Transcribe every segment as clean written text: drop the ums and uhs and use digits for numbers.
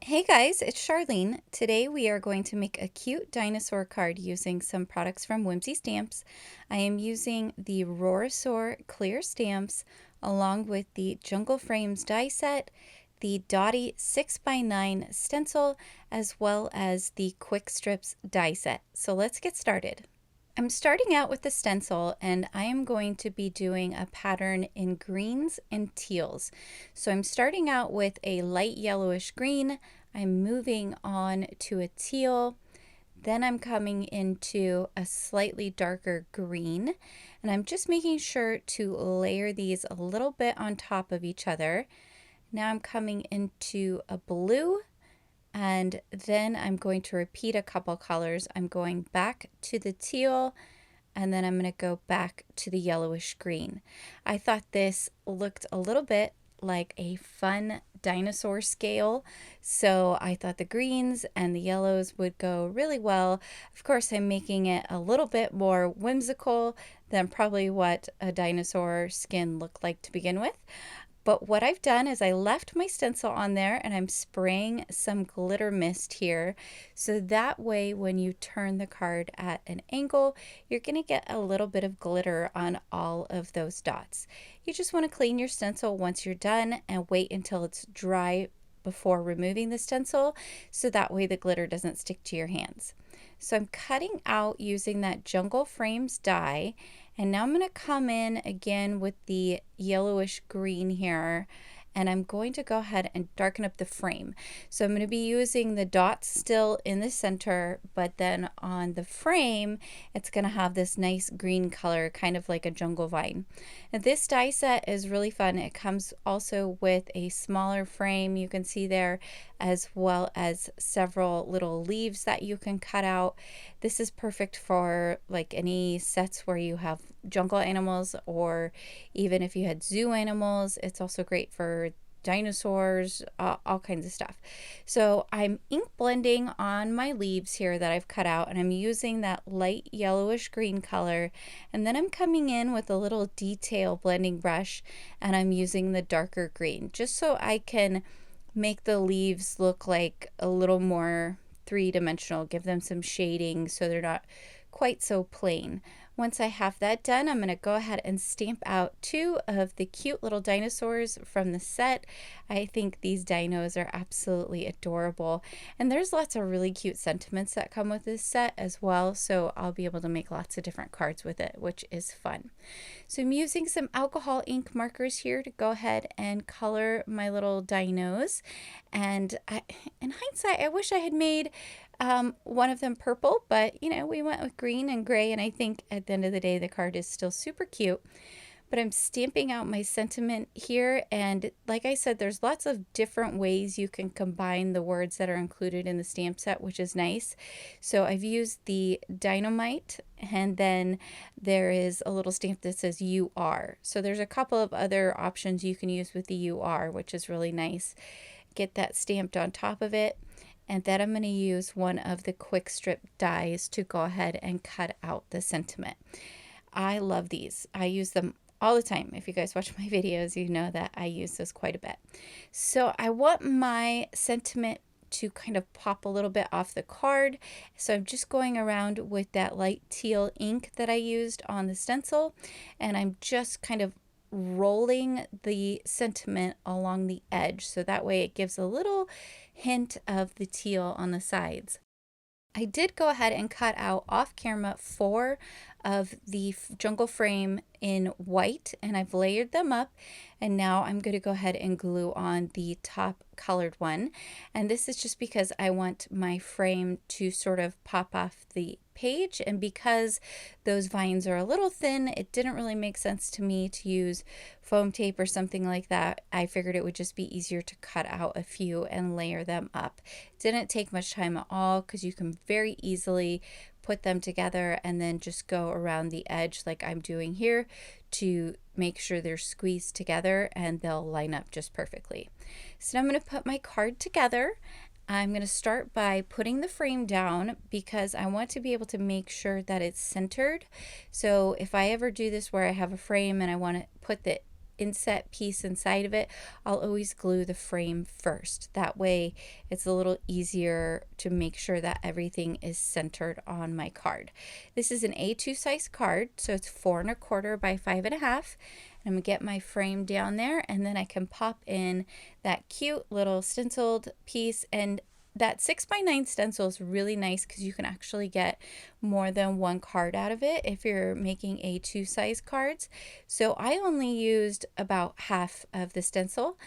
Hey guys, it's Charlene. Today we are going to make a cute dinosaur card using some products from Whimsy Stamps. I am using the Roar-a-saur Clear Stamps along with the Jungle Frames die set, the Dotty 6x9 stencil, as well as the Quick Strips die set. So let's get started. I'm starting out with the stencil and I am going to be doing a pattern in greens and teals. So I'm starting out with a light yellowish green. I'm moving on to a teal. Then I'm coming into a slightly darker green. And I'm just making sure to layer these a little bit on top of each other. Now I'm coming into a blue. And then I'm going to repeat a couple colors. I'm going back to the teal and then I'm going to go back to the yellowish green. I thought this looked a little bit like a fun dinosaur scale, so I thought the greens and the yellows would go really well. Of course, I'm making it a little bit more whimsical than probably what a dinosaur skin looked like to begin with. But what I've done is I left my stencil on there and I'm spraying some glitter mist here. So that way when you turn the card at an angle, you're going to get a little bit of glitter on all of those dots. You just want to clean your stencil once you're done and wait until it's dry before removing the stencil, so that way the glitter doesn't stick to your hands. So I'm cutting out using that Jungle Frames die, and now I'm going to come in again with the yellowish green here, and I'm going to go ahead and darken up the frame. So I'm going to be using the dots still in the center, but then on the frame it's going to have this nice green color, kind of like a jungle vine. And this die set is really fun. It comes also with a smaller frame, you can see there, as well as several little leaves that you can cut out. This is perfect for like any sets where you have jungle animals, or even if you had zoo animals. It's also great for dinosaurs, all kinds of stuff. So I'm ink blending on my leaves here that I've cut out, and I'm using that light yellowish green color, and then I'm coming in with a little detail blending brush and I'm using the darker green just so I can make the leaves look like a little more three-dimensional, give them some shading so they're not quite so plain. Once I have that done, I'm going to go ahead and stamp out two of the cute little dinosaurs from the set. I think these dinos are absolutely adorable, and there's lots of really cute sentiments that come with this set as well, so I'll be able to make lots of different cards with it, which is fun. So I'm using some alcohol ink markers here to go ahead and color my little dinos, and in hindsight I wish I had made one of them purple, but you know, we went with green and gray, and I think at the end of the day the card is still super cute. But I'm stamping out my sentiment here, and like I said, there's lots of different ways you can combine the words that are included in the stamp set, which is nice. So I've used the dynamite, and then there is a little stamp that says you are. So there's a couple of other options you can use with the you are, which is really nice. Get that stamped on top of it. And then I'm going to use one of the quick strip dies to go ahead and cut out the sentiment. I love these. I use them all the time. If you guys watch my videos, you know that I use this quite a bit. So I want my sentiment to kind of pop a little bit off the card. So I'm just going around with that light teal ink that I used on the stencil, and I'm just kind of rolling the sentiment along the edge, so that way it gives a little hint of the teal on the sides. I did go ahead and cut out off camera 4 of the jungle frame in white, and I've layered them up, and now I'm going to go ahead and glue on the top colored one. And this is just because I want my frame to sort of pop off the page, and because those vines are a little thin, it didn't really make sense to me to use foam tape or something like that. I figured it would just be easier to cut out a few and layer them up. Didn't take much time at all, because you can very easily put them together and then just go around the edge like I'm doing here to make sure they're squeezed together, and they'll line up just perfectly. So now I'm going to put my card together. I'm going to start by putting the frame down because I want to be able to make sure that it's centered. So if I ever do this where I have a frame and I want to put the inset piece inside of it, I'll always glue the frame first. That way it's a little easier to make sure that everything is centered on my card. This is an A2 size card, so it's 4 1/4 by 5 1/2. I'm gonna get my frame down there, and then I can pop in that cute little stenciled piece. And that 6x9 stencil is really nice because you can actually get more than one card out of it if you're making A2 size cards. So I only used about half of the stencil,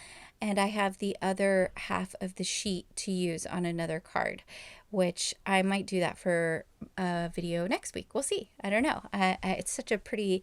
and I have the other half of the sheet to use on another card, which I might do that for a video next week. We'll see. I don't know. It's such a pretty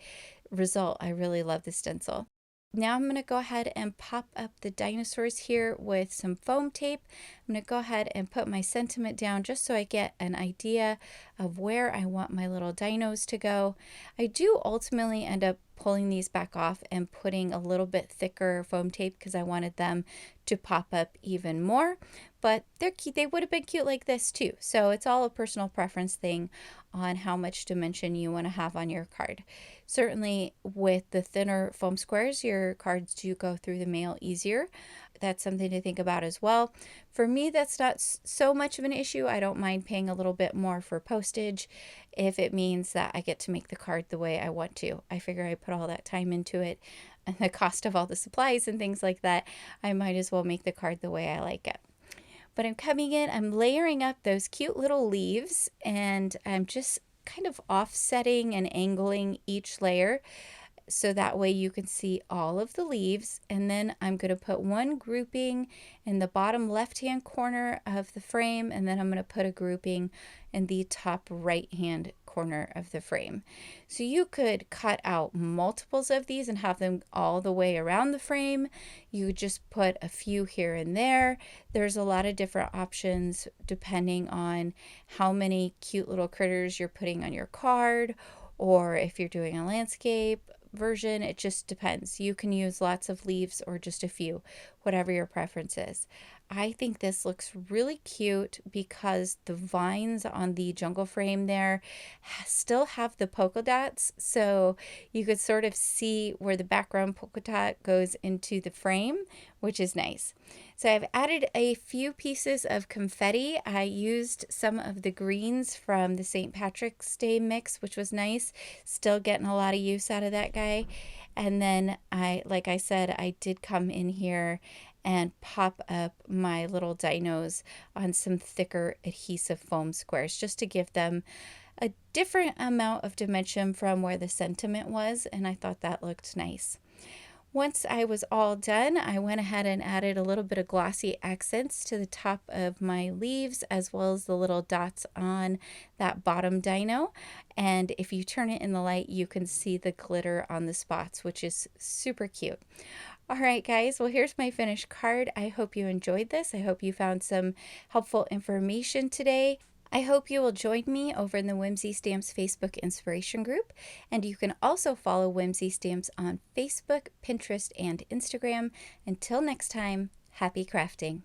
result. I really love the stencil. Now I'm going to go ahead and pop up the dinosaurs here with some foam tape. I'm going to go ahead and put my sentiment down just so I get an idea of where I want my little dinos to go. I do ultimately end up pulling these back off and putting a little bit thicker foam tape because I wanted them to pop up even more. But they're cute. They would have been cute like this too. So it's all a personal preference thing on how much dimension you want to have on your card. Certainly with the thinner foam squares, your cards do go through the mail easier. That's something to think about as well. For me, that's not so much of an issue. I don't mind paying a little bit more for postage if it means that I get to make the card the way I want to. I figure I put all that time into it and the cost of all the supplies and things like that, I might as well make the card the way I like it. But I'm coming in, I'm layering up those cute little leaves, and I'm just kind of offsetting and angling each layer so that way you can see all of the leaves. And then I'm going to put one grouping in the bottom left hand corner of the frame, and then I'm going to put a grouping in the top right hand corner of the frame. So you could cut out multiples of these and have them all the way around the frame. You just put a few here and there. There's a lot of different options depending on how many cute little critters you're putting on your card, or if you're doing a landscape version. It just depends. You can use lots of leaves or just a few, whatever your preference is. I think this looks really cute because the vines on the jungle frame there still have the polka dots, so you could sort of see where the background polka dot goes into the frame, which is nice. So I've added a few pieces of confetti. I used some of the greens from the St. Patrick's Day mix, which was nice. Still getting a lot of use out of that guy. And then like I said, I did come in here and pop up my little dinos on some thicker adhesive foam squares just to give them a different amount of dimension from where the sentiment was, and I thought that looked nice. Once I was all done, I went ahead and added a little bit of glossy accents to the top of my leaves as well as the little dots on that bottom dino. And if you turn it in the light, you can see the glitter on the spots, which is super cute. All right, guys, well, here's my finished card. I hope you enjoyed this. I hope you found some helpful information today. I hope you will join me over in the Whimsy Stamps Facebook inspiration group, and you can also follow Whimsy Stamps on Facebook, Pinterest, and Instagram. Until next time, happy crafting.